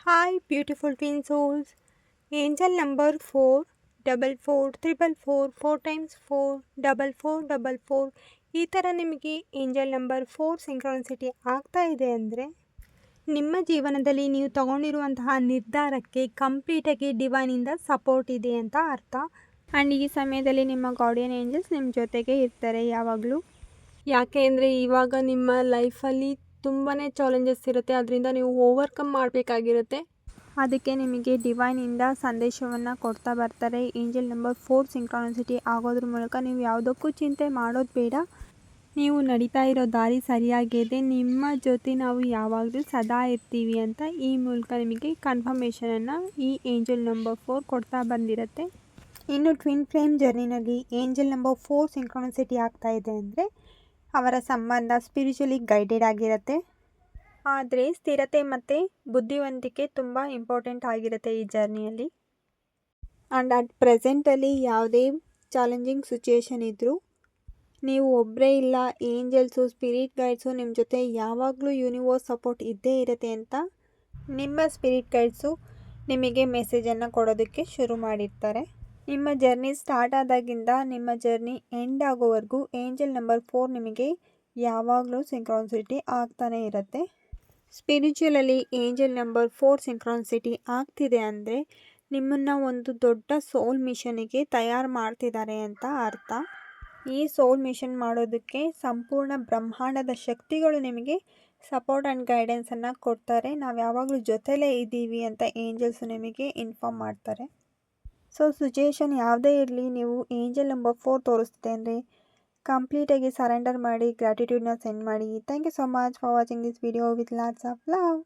Hi, beautiful twin souls. Angel number 4, 44, 444, 4 times 4, 4444. ಈ ಥರ ನಿಮಗೆ ಏಂಜಲ್ ನಂಬರ್ 4 ಸಿಂಕ್ರಾನಿಸಿಟಿ ಆಗ್ತಾ ಇದೆ ಅಂದರೆ ನಿಮ್ಮ ಜೀವನದಲ್ಲಿ ನೀವು ತಗೊಂಡಿರುವಂತಹ ನಿರ್ಧಾರಕ್ಕೆ ಕಂಪ್ಲೀಟಾಗಿ ಡಿವೈನಿಂದ ಸಪೋರ್ಟ್ ಇದೆ ಅಂತ ಅರ್ಥ. ಆ್ಯಂಡ್ ಈ ಸಮಯದಲ್ಲಿ ನಿಮ್ಮ ಗಾರ್ಡಿಯನ್ ಏಂಜಲ್ಸ್ ನಿಮ್ಮ ಜೊತೆಗೆ ಇರ್ತಾರೆ ಯಾವಾಗಲೂ. ಯಾಕೆ ಅಂದರೆ ಇವಾಗ ನಿಮ್ಮ ಲೈಫಲ್ಲಿ ತುಂಬಾ ಚಾಲೆಂಜಸ್ ಇರುತ್ತೆ, ಅದರಿಂದ ನೀವು ಓವರ್ಕಮ್ ಮಾಡಬೇಕಾಗಿರುತ್ತೆ. ಅದಕ್ಕೆ ನಿಮಗೆ ಡಿವೈನಿಂದ ಸಂದೇಶವನ್ನು ಕೊಡ್ತಾ ಬರ್ತಾರೆ. ಏಂಜಲ್ ನಂಬರ್ 4 ಸಿಂಕ್ರಾನಿಸಿಟಿ ಆಗೋದ್ರ ಮೂಲಕ ನೀವು ಯಾವುದಕ್ಕೂ ಚಿಂತೆ ಮಾಡೋದು ಬೇಡ. ನೀವು ನಡೀತಾ ಇರೋ ದಾರಿ ಸರಿಯಾಗಿದೆ, ನಿಮ್ಮ ಜೊತೆ ನಾವು ಯಾವಾಗಲೂ ಸದಾ ಇರ್ತೀವಿ ಅಂತ ಈ ಮೂಲಕ ನಿಮಗೆ ಕನ್ಫರ್ಮೇಷನನ್ನು ಈ ಏಂಜಲ್ ನಂಬರ್ 4 ಕೊಡ್ತಾ ಬಂದಿರುತ್ತೆ. ಇನ್ನು ಟ್ವಿನ್ ಫ್ಲೇಮ್ ಜರ್ನಿನಲ್ಲಿ ಏಂಜಲ್ ನಂಬರ್ 4 ಸಿಂಕ್ರಾನಿಸಿಟಿ ಆಗ್ತಾ ಇದೆ ಅಂದರೆ ಅವರ ಸಂಬಂಧ ಸ್ಪಿರಿಚುಲಿ ಗೈಡೆಡ್ ಆಗಿರುತ್ತೆ. ಆದರೆ ಸ್ಥಿರತೆ ಮತ್ತು ಬುದ್ಧಿವಂತಿಕೆ ತುಂಬ ಇಂಪಾರ್ಟೆಂಟ್ ಆಗಿರುತ್ತೆ ಈ ಜರ್ನಿಯಲ್ಲಿ. ಆ್ಯಂಡ್ ಅಟ್ ಪ್ರೆಸೆಂಟಲ್ಲಿ ಯಾವುದೇ ಚಾಲೆಂಜಿಂಗ್ ಸಿಚುಯೇಷನ್ ಇದ್ದರೂ ನೀವು ಒಬ್ಬರೇ ಇಲ್ಲ, ಏಂಜಲ್ಸು ಸ್ಪಿರಿಟ್ ಗೈಡ್ಸು ನಿಮ್ಮ ಜೊತೆ ಯಾವಾಗಲೂ ಯೂನಿವರ್ಸ್ ಸಪೋರ್ಟ್ ಇದ್ದೇ ಇರುತ್ತೆ ಅಂತ ನಿಮ್ಮ ಸ್ಪಿರಿಟ್ ಗೈಡ್ಸು ನಿಮಗೆ ಮೆಸೇಜನ್ನು ಕೊಡೋದಕ್ಕೆ ಶುರು ಮಾಡಿರ್ತಾರೆ. ನಿಮ್ಮ ಜರ್ನಿ ಸ್ಟಾರ್ಟ್ ಆದಾಗಿಂದ ನಿಮ್ಮ ಜರ್ನಿ ಎಂಡ್ ಆಗೋವರೆಗೂ ಏಂಜಲ್ ನಂಬರ್ 4 ನಿಮಗೆ ಯಾವಾಗಲೂ ಸಿಂಕ್ರಾನಿಸಿಟಿ ಆಗ್ತಾನೇ ಇರುತ್ತೆ. ಸ್ಪಿರಿಚುವಲಲ್ಲಿ ಏಂಜಲ್ ನಂಬರ್ 4 ಸಿಂಕ್ರಾನಿಸಿಟಿ ಆಗ್ತಿದೆ ಅಂದರೆ ನಿಮ್ಮನ್ನು ಒಂದು ದೊಡ್ಡ ಸೋಲ್ ಮಿಷನಿಗೆ ತಯಾರು ಮಾಡ್ತಿದ್ದಾರೆ ಅಂತ ಅರ್ಥ. ಈ ಸೋಲ್ ಮಿಷನ್ ಮಾಡೋದಕ್ಕೆ ಸಂಪೂರ್ಣ ಬ್ರಹ್ಮಾಂಡದ ಶಕ್ತಿಗಳು ನಿಮಗೆ ಸಪೋರ್ಟ್ ಆ್ಯಂಡ್ ಗೈಡೆನ್ಸನ್ನು ಕೊಡ್ತಾರೆ. ನಾವು ಯಾವಾಗಲೂ ಜೊತೆಲೇ ಇದ್ದೀವಿ ಅಂತ ಏಂಜಲ್ಸು ನಿಮಗೆ ಇನ್ಫಾರ್ಮ್ ಮಾಡ್ತಾರೆ. ಸೊ ಸಿಚುಯೇಷನ್ ಯಾವುದೇ ಇರಲಿ, ನೀವು ಏಂಜಲ್ ನಂಬರ್ 4 ತೋರಿಸ್ತಿದೆ ಅಂದರೆ ಕಂಪ್ಲೀಟಾಗಿ ಸರೆಂಡರ್ ಮಾಡಿ ಗ್ರ್ಯಾಟಿಟ್ಯೂಡ್ನ ಸೆಂಡ್ ಮಾಡಿ. Thank you so much for watching this video with lots of love.